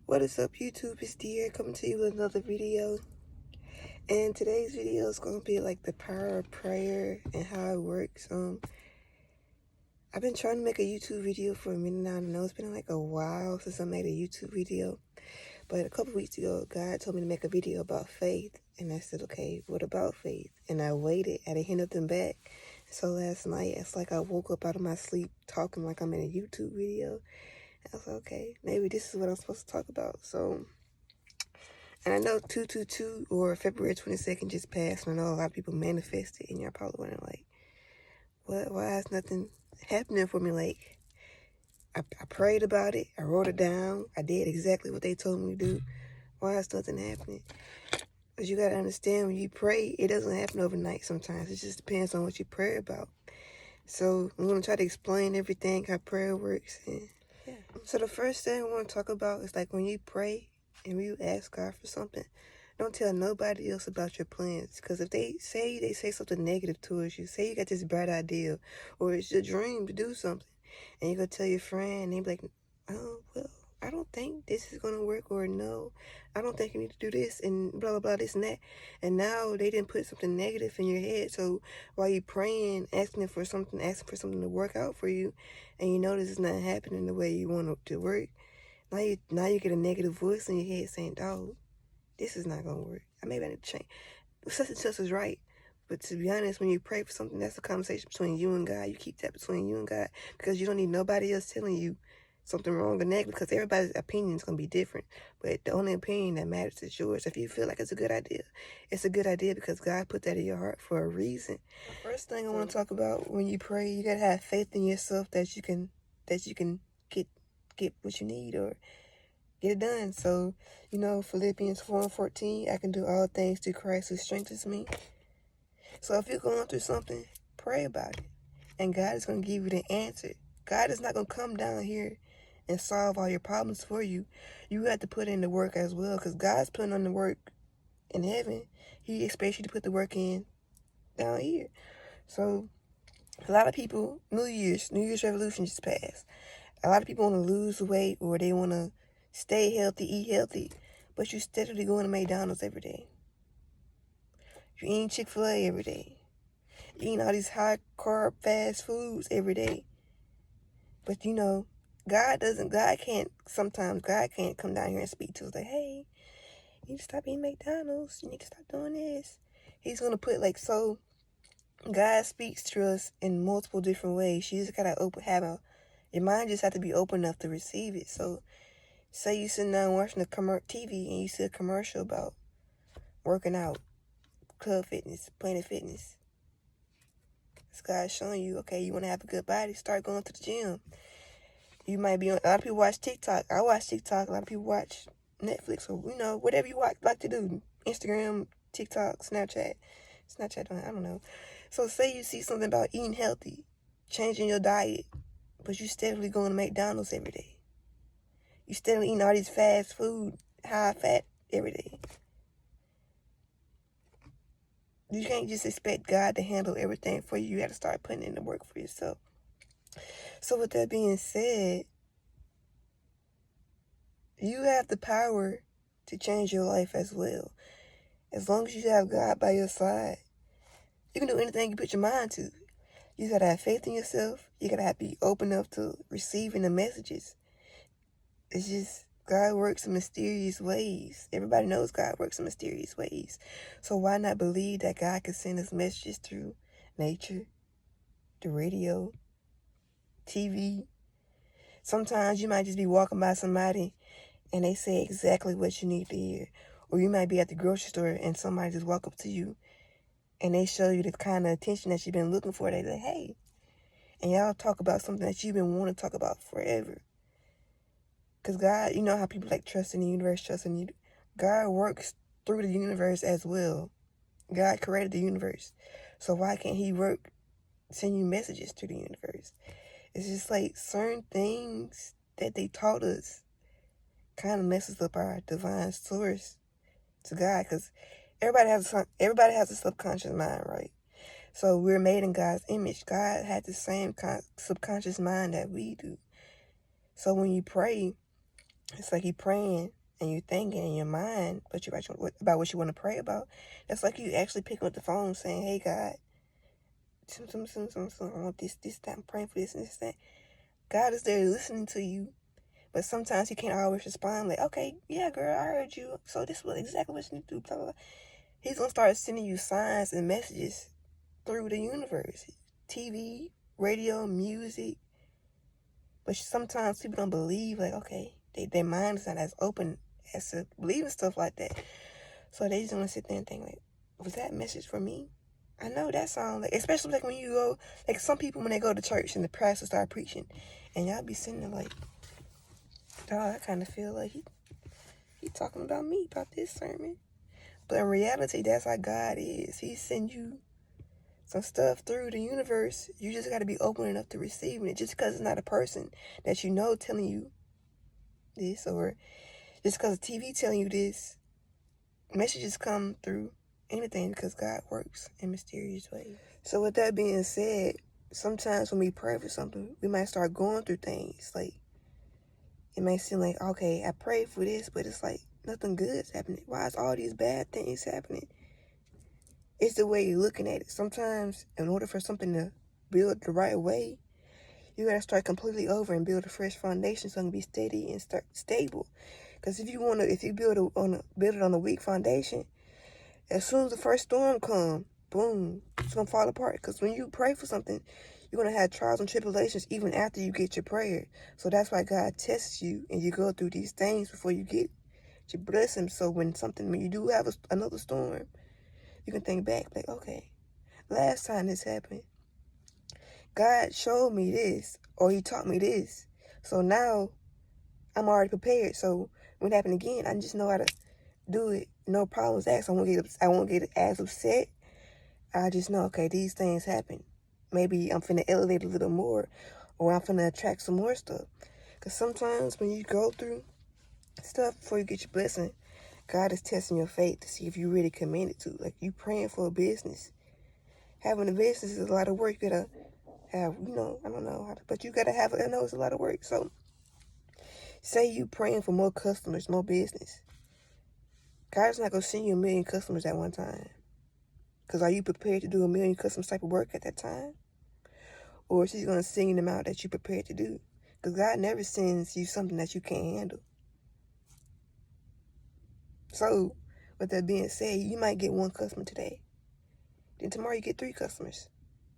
What is up, YouTube? It's Dear coming to you with another video. And today's video is going to be like the power of prayer and how it works. I've been trying to make a YouTube video for a minute now. I know it's been like a while since I made a YouTube video. But a couple weeks ago, God told me to make a video about faith. And I said, okay, what about faith? And I waited. I didn't hear nothing back. So last night, it's like I woke up out of my sleep talking like I'm in a YouTube video. I was like, okay, maybe this is what I'm supposed to talk about. So, and I know 222 or February 22nd just passed. And I know a lot of people manifested, and y'all probably wondering like, what? Why is nothing happening for me? Like, I prayed about it. I wrote it down. I did exactly what they told me to do. Why is nothing happening? Because you got to understand, when you pray, it doesn't happen overnight sometimes. It just depends on what you pray about. So I'm going to try to explain everything, how prayer works. And yeah. So the first thing I want to talk about is like when you pray and you ask God for something, don't tell nobody else about your plans. Because if they say something negative towards you, say you got this bright idea or it's your dream to do something, and you go tell your friend and they be like, oh, well, I don't think this is going to work, or no, I don't think you need to do this, and blah, blah, blah, this and that. And now they didn't put something negative in your head. So while you praying, asking for something to work out for you, and you notice it's not happening the way you want it to work, now you get a negative voice in your head saying, dog, this is not going to work. Maybe I need to change. Such and such is right. But to be honest, when you pray for something, that's a conversation between you and God. You keep that between you and God, because you don't need nobody else telling you something wrong or negative, because everybody's opinion is going to be different. But the only opinion that matters is yours. If you feel like it's a good idea, it's a good idea because God put that in your heart for a reason. The first thing I want to talk about, when you pray, you got to have faith in yourself that you can get what you need or get it done. So, Philippians 4:14, I can do all things through Christ who strengthens me. So if you're going through something, pray about it. And God is going to give you the answer. God is not going to come down here and solve all your problems for you. You have to put in the work as well, because God's putting on the work in heaven. He expects you to put the work in down here. So a lot of people, New Year's resolution just passed. A lot of people want to lose weight, or they want to stay healthy, eat healthy, but you steadily going to McDonald's every day. You're eating Chick-fil-A every day. You're eating all these high-carb fast foods every day. But sometimes God can't come down here and speak to us like, hey, you need to stop eating McDonald's. You need to stop doing this. He's going to put God speaks to us in multiple different ways. You just got to your mind just have to be open enough to receive it. So say you sitting down watching the TV and you see a commercial about working out, Club Fitness, Planet Fitness. This guy's showing you, okay, you want to have a good body, start going to the gym. You might be on, a lot of people watch TikTok. I watch TikTok. A lot of people watch Netflix, or, whatever you like to do. Instagram, TikTok, Snapchat, I don't know. So say you see something about eating healthy, changing your diet, but you steadily going to McDonald's every day. You steadily eating all these fast food, high fat every day. You can't just expect God to handle everything for you. You have to start putting in the work for yourself. So with that being said, you have the power to change your life as well. As long as you have God by your side, you can do anything you put your mind to. You gotta have faith in yourself. You gotta be open enough to receiving the messages. It's just, God works in mysterious ways. Everybody knows God works in mysterious ways. So why not believe that God can send us messages through nature, the radio, TV? Sometimes you might just be walking by somebody and they say exactly what you need to hear. Or you might be at the grocery store and somebody just walk up to you and they show you the kind of attention that you've been looking for. They say, hey. And y'all talk about something that you've been wanting to talk about forever. Because God, you know how people like trust in the universe, trust in you. God works through the universe as well. God created the universe. So why can't he send you messages to the universe? It's just like certain things that they taught us kind of messes up our divine source to God, because everybody has a subconscious mind, right? So we're made in God's image. God had the same subconscious mind that we do. So when you pray, It's like you praying and you thinking in your mind, but you actually about what you want to pray about. That's like you actually picking up the phone saying, "Hey God, I want this, that. I'm praying for this and this, that." God is there listening to you, but sometimes He can't always respond. Like, "Okay, yeah, girl, I heard you. So this was exactly what you need to do." Blah blah blah. He's gonna start sending you signs and messages through the universe, TV, radio, music. But sometimes people don't believe. Like, okay, their mind is not as open as to believe in stuff like that. So they just gonna sit there and think like, was that message for me? I know that song, like, especially like when you go, like some people when they go to church and the pastor start preaching, and y'all be sitting there like, dog, I kind of feel like he talking about me, about this sermon. But in reality, that's how God is. He send you some stuff through the universe. You just got to be open enough to receiving it. Just because it's not a person that you know telling you this, or just because TV telling you this, messages come through anything because God works in mysterious ways. So with that being said, sometimes when we pray for something, we might start going through things. Like, it might seem like, okay, I prayed for this, but it's like nothing good's happening. Why is all these bad things happening? It's the way you're looking at it. Sometimes, in order for something to build the right way, you gotta start completely over and build a fresh foundation so it can be steady and start stable. Because if you build it on a weak foundation, as soon as the first storm comes, boom, it's gonna fall apart. Because when you pray for something, you're gonna have trials and tribulations even after you get your prayer. So that's why God tests you and you go through these things before you get your blessing. So when you do have another storm, you can think back like, okay, last time this happened, God showed me this, or He taught me this. So now I'm already prepared. So when it happens again, I just know how to do it. No problems asked. I won't get as upset. I just know, okay, these things happen. Maybe I'm finna elevate a little more, or I'm finna attract some more stuff. Because sometimes when you go through stuff before you get your blessing, God is testing your faith to see if you really committed to. Like, you praying for a business. Having a business is a lot of work. You gotta have, I don't know how to, but you gotta have it. I know it's a lot of work. So, say you praying for more customers, more business. God's not gonna send you 1,000,000 customers at one time. Because are you prepared to do 1,000,000 customers type of work at that time? Or is He gonna send them out that you're prepared to do? Because God never sends you something that you can't handle. So, with that being said, you might get 1 customer today. Then tomorrow you get 3 customers.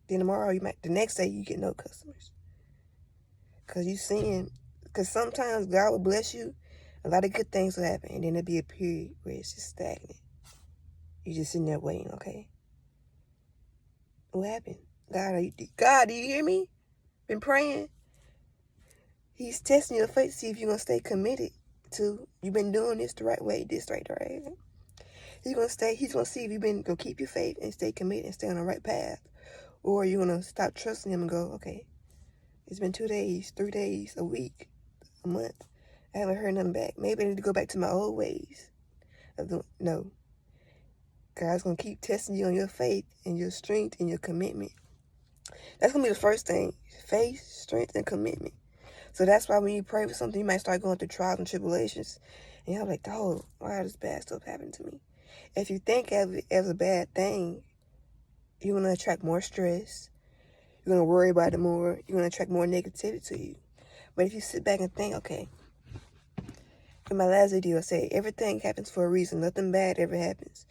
Then tomorrow the next day you get no customers. Because sometimes God will bless you, a lot of good things will happen, and then there'll be a period where it's just stagnant. You're just sitting there waiting, okay? What happened? God, do you hear me? Been praying. He's testing your faith to see if you're going to stay committed to, you've been doing this the right way, this right. He's going to see if you've been going to keep your faith and stay committed and stay on the right path. Or you're going to stop trusting Him and go, okay, it's been 2 days, 3 days, a week, a month. I haven't heard nothing back. Maybe I need to go back to my old ways. No. God's going to keep testing you on your faith and your strength and your commitment. That's going to be the first thing. Faith, strength, and commitment. So that's why when you pray for something, you might start going through trials and tribulations. And you're like, oh, why does bad stuff happen to me? If you think of it as a bad thing, you're going to attract more stress. You're going to worry about it more. You're going to attract more negativity to you. But if you sit back and think, okay, in my last video I said, everything happens for a reason. Nothing bad ever happens.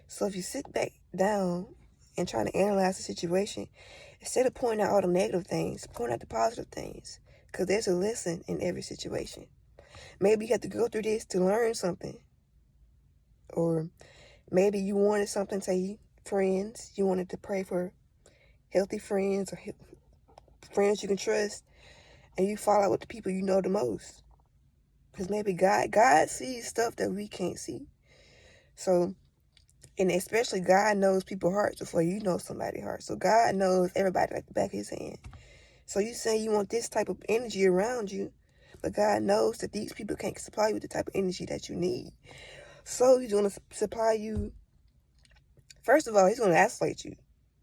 So if you sit back down and try to analyze the situation, instead of pointing out all the negative things, point out the positive things. Because there's a lesson in every situation. Maybe you have to go through this to learn something. Or maybe you wanted something, say friends. You wanted to pray for healthy friends or friends you can trust. And you fall out with the people you know the most. Because maybe God sees stuff that we can't see. So, and especially God knows people's hearts before you know somebody's heart. So God knows everybody like the back of His hand. So you say you want this type of energy around you, but God knows that these people can't supply you with the type of energy that you need. So He's going to supply you. First of all, He's going to isolate you.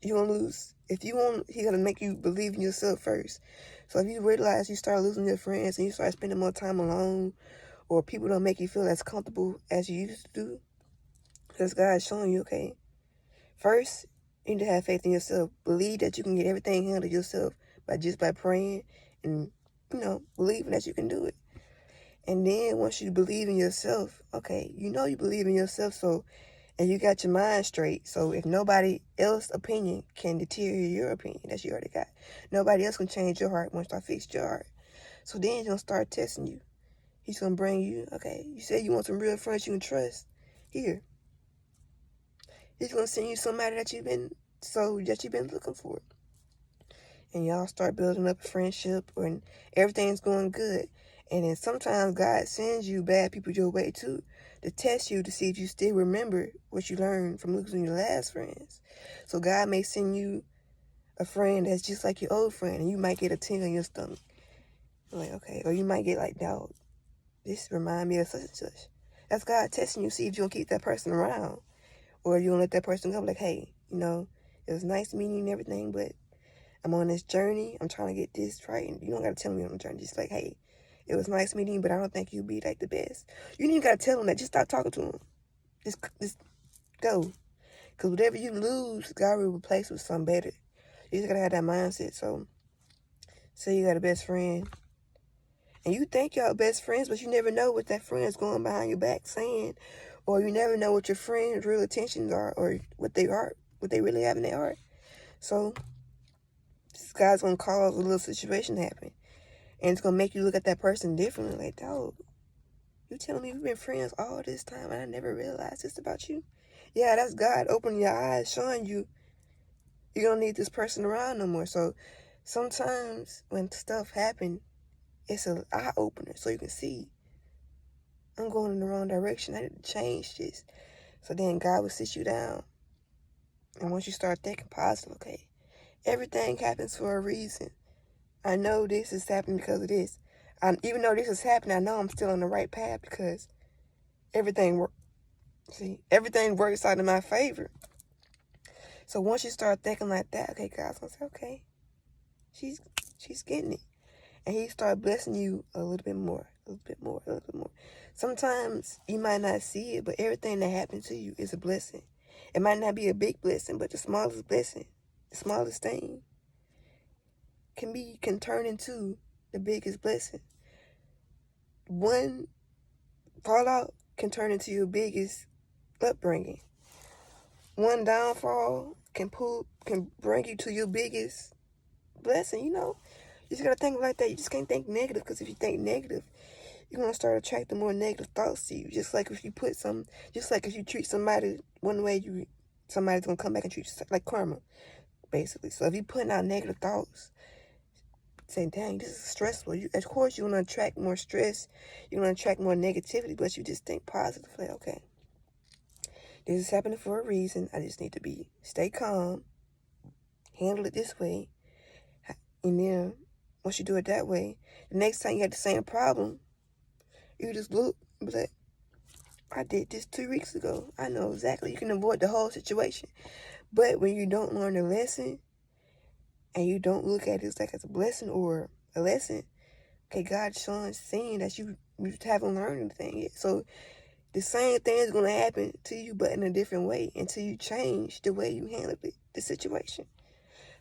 You're going to lose. If you want, He's going to make you believe in yourself first. So if you realize you start losing your friends and you start spending more time alone, or people don't make you feel as comfortable as you used to do. Because God's showing you, okay, first, you need to have faith in yourself. Believe that you can get everything handled yourself by praying and, believing that you can do it. And then once you believe in yourself, okay, you believe in yourself, and you got your mind straight. So if nobody else's opinion can deteriorate your opinion that you already got, nobody else can change your heart once I fixed your heart. So then he's going to start testing you. He's going to bring you, okay, you said you want some real friends you can trust. Here. He's going to send you somebody that you've been looking for. And y'all start building up a friendship and everything's going good. And then sometimes God sends you bad people your way too, to test you to see if you still remember what you learned from losing your last friends. So God may send you a friend that's just like your old friend, and you might get a tingle in your stomach. Like, okay. Or you might get like, dog, this remind me of such and such. That's God testing you, see if you're going to keep that person around. Or you going to let that person go. Like, hey, it was nice meeting you and everything, but I'm on this journey. I'm trying to get this right. And you don't got to tell me on the journey. Just like, hey, it was nice meeting you, but I don't think you'll be like the best. You don't even got to tell them that. Just stop talking to them. Just go. Because whatever you lose, God will replace with something better. You just got to have that mindset. So, say you got a best friend. And you think y'all best friends, but you never know what that friend's going behind your back saying. Or you never know what your friend's real intentions are, or what they really have in their heart. So, this guy's going to cause a little situation to happen. And it's going to make you look at that person differently. Like, dog, you telling me we've been friends all this time and I never realized this about you? Yeah, that's God opening your eyes, showing you don't need this person around no more. So sometimes when stuff happens, it's an eye-opener so you can see, I'm going in the wrong direction. I need to change this. So then God will sit you down. And once you start thinking positive, okay, everything happens for a reason. I know this is happening because of this. Even though this is happening, I know I'm still on the right path because everything works out in my favor. So once you start thinking like that, okay, God's gonna say, okay, she's getting it. And he start blessing you a little bit more. Sometimes you might not see it, but everything that happens to you is a blessing. It might not be a big blessing, but the smallest blessing, the smallest thing, can turn into the biggest blessing. One fallout can turn into your biggest upbringing. One downfall can bring you to your biggest blessing, You just gotta think like that. You just can't think negative, because if you think negative, you're gonna start attracting more negative thoughts to you. Just like if you treat somebody one way, somebody's gonna come back and treat you like karma, basically. So if you're putting out negative thoughts, saying, dang, this is stressful. Of course, you're going to attract more stress. You're going to attract more negativity, but you just think positively. Okay, this is happening for a reason. I just need to stay calm, handle it this way. And then once you do it that way, the next time you have the same problem, you just look and be like, I did this 2 weeks ago. I know exactly. You can avoid the whole situation. But when you don't learn the lesson and you don't look at it like as a blessing or a lesson, okay, God's seeing that you haven't learned anything yet. So the same thing is going to happen to you, but in a different way, until you change the way you handle the situation.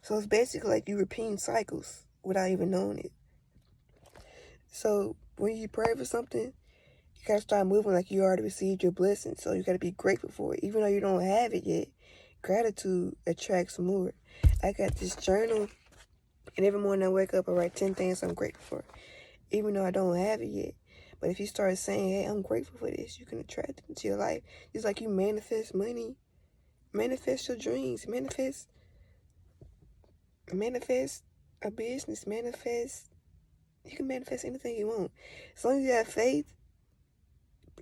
So it's basically like you repeating cycles without even knowing it. So when you pray for something, you got to start moving like you already received your blessing. So you got to be grateful for it. Even though you don't have it yet, gratitude attracts more. I got this journal, and every morning I wake up, I write 10 things I'm grateful for, even though I don't have it yet. But if you start saying, hey, I'm grateful for this, you can attract it into your life. It's like you manifest money, manifest your dreams, manifest a business, you can manifest anything you want. As long as you have faith,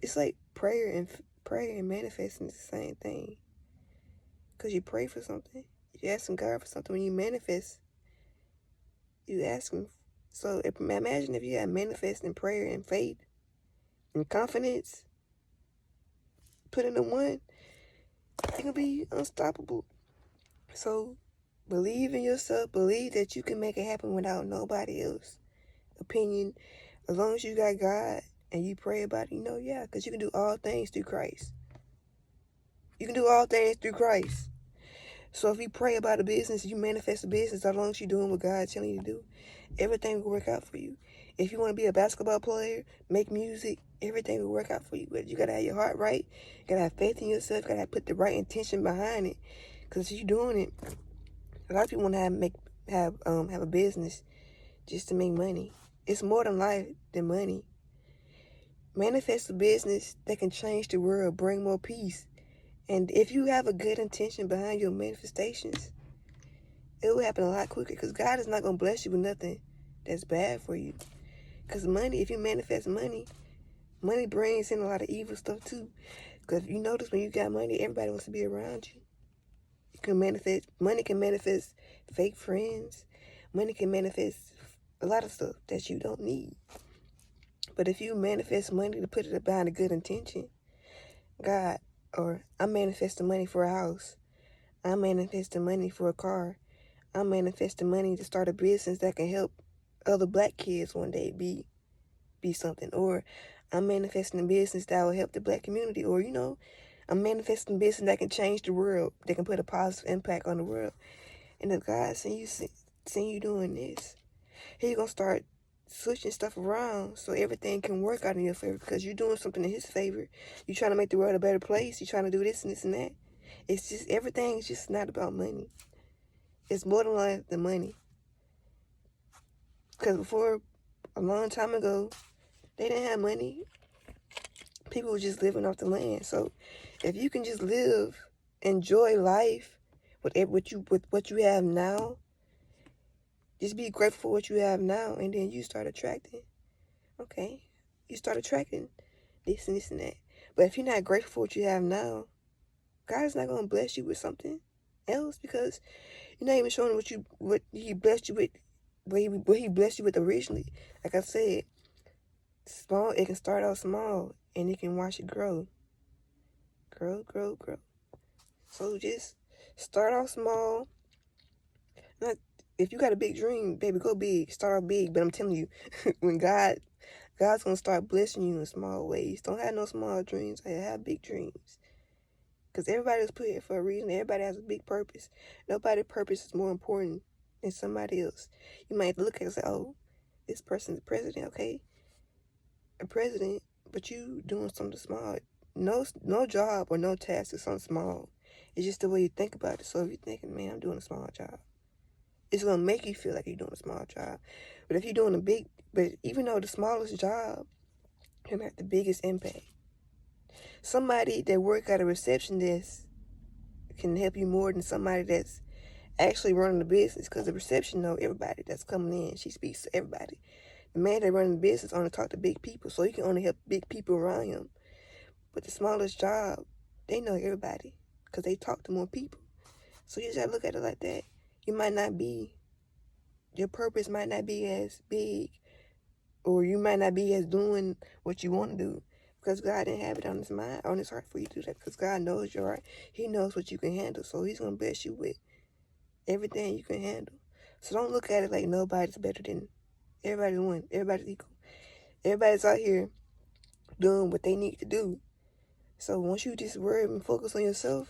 it's like prayer and manifesting is the same thing. Because you pray for something, you asking God for something. When you manifest, you ask him. So imagine if you had manifesting prayer and faith and confidence put into one, you can be unstoppable. So believe in yourself. Believe that you can make it happen without nobody else's opinion. As long as you got God and you pray about it, yeah, because you can do all things through Christ. You can do all things through Christ. So if you pray about a business, you manifest a business, as long as you're doing what God's telling you to do, everything will work out for you. If you want to be a basketball player, make music, everything will work out for you. But you got to have your heart right. You got to have faith in yourself. You got to put the right intention behind it. Because if you're doing it, a lot of people want to have a business just to make money. It's more than life than money. Manifest a business that can change the world, bring more peace. And if you have a good intention behind your manifestations, it will happen a lot quicker, because God is not going to bless you with nothing that's bad for you. Because money, if you manifest money, money brings in a lot of evil stuff too. Because you notice when you got money, everybody wants to be around you. Money can manifest fake friends. Money can manifest a lot of stuff that you don't need. But if you manifest money to put it behind a good intention, I'm manifesting money for a house. I'm manifesting money for a car. I'm manifesting money to start a business that can help other black kids one day be something. Or I'm manifesting a business that will help the black community. Or, I'm manifesting a business that can change the world, that can put a positive impact on the world. And if God seeing you doing this, He's going to start switching stuff around so everything can work out in your favor, because you're doing something in His favor. You're trying to make the world a better place. You're trying to do this and this and that. It's just, everything's just not about money. It's more than life than money. Because before, a long time ago, they didn't have money. People were just living off the land. So if you can just enjoy life with what you have now, just be grateful for what you have now, and then you start attracting. Okay, you start attracting this and this and that. But if you're not grateful for what you have now, God's not going to bless you with something else, because you're not even showing what He blessed you with, what he blessed you with originally. Like I said, small. It can start out small, and you can watch it grow. Grow. So just start off small. If you got a big dream, baby, go big. Start off big. But I'm telling you, when God's going to start blessing you in small ways. Don't have no small dreams. Have big dreams. Because everybody was put here for a reason. Everybody has a big purpose. Nobody's purpose is more important than somebody else. You might look at it and say, oh, this person's the president, okay? A president, but you doing something small. No job or no task is something small. It's just the way you think about it. So if you're thinking, man, I'm doing a small job, it's going to make you feel like you're doing a small job. But if you're doing but even though the smallest job can have the biggest impact. Somebody that work at a reception desk can help you more than somebody that's actually running the business, because the reception know everybody that's coming in. She speaks to everybody. The man that running the business only talk to big people, so he can only help big people around him. But the smallest job, they know everybody because they talk to more people. So you just gotta look at it like that. Your purpose might not be as big, or you might not be as doing what you want to do, because God didn't have it on His mind, on His heart for you to do that, because God knows your heart. He knows what you can handle, so He's going to bless you with everything you can handle. So don't look at it like nobody's better than everybody's one. Everybody's equal. Everybody's out here doing what they need to do. So once you just worry and focus on yourself,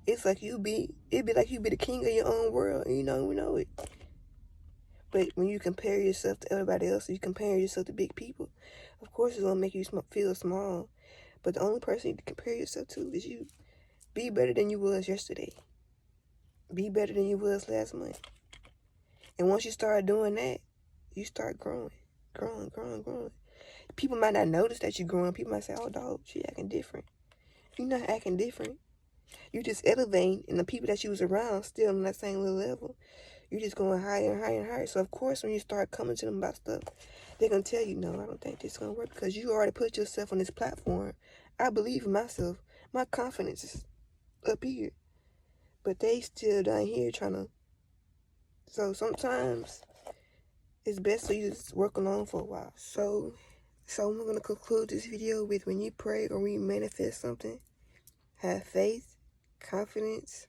it'd be like you be the king of your own world, and you don't even know it. But when you compare yourself to everybody else, you compare yourself to big people, of course it's going to make you feel small. But the only person you can compare yourself to is you. Be better than you was yesterday. Be better than you was last month. And once you start doing that, you start growing. People might not notice that you're growing. People might say, oh, dog, she acting different. You're not acting different. You just elevating, and the people that you was around still on that same little level. You're just going higher and higher and higher. So, of course, when you start coming to them about stuff, they're going to tell you, no, I don't think this is going to work, because you already put yourself on this platform. I believe in myself. My confidence is up here. But they still down here trying to. So, sometimes it's best to just work alone for a while. So I'm going to conclude this video with, when you pray or when you manifest something, have faith, confidence.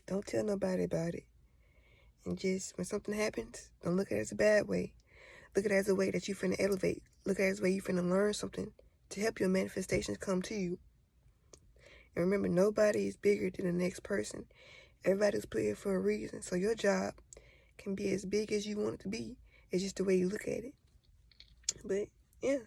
Don't tell nobody about it. And just, when something happens, don't look at it as a bad way. Look at it as a way that you're finna elevate. look at it as a way you finna learn something to help your manifestations come to you. And remember, nobody is bigger than the next person. Everybody's put here for a reason. So your job can be as big as you want it to be. It's just the way you look at it. But yeah.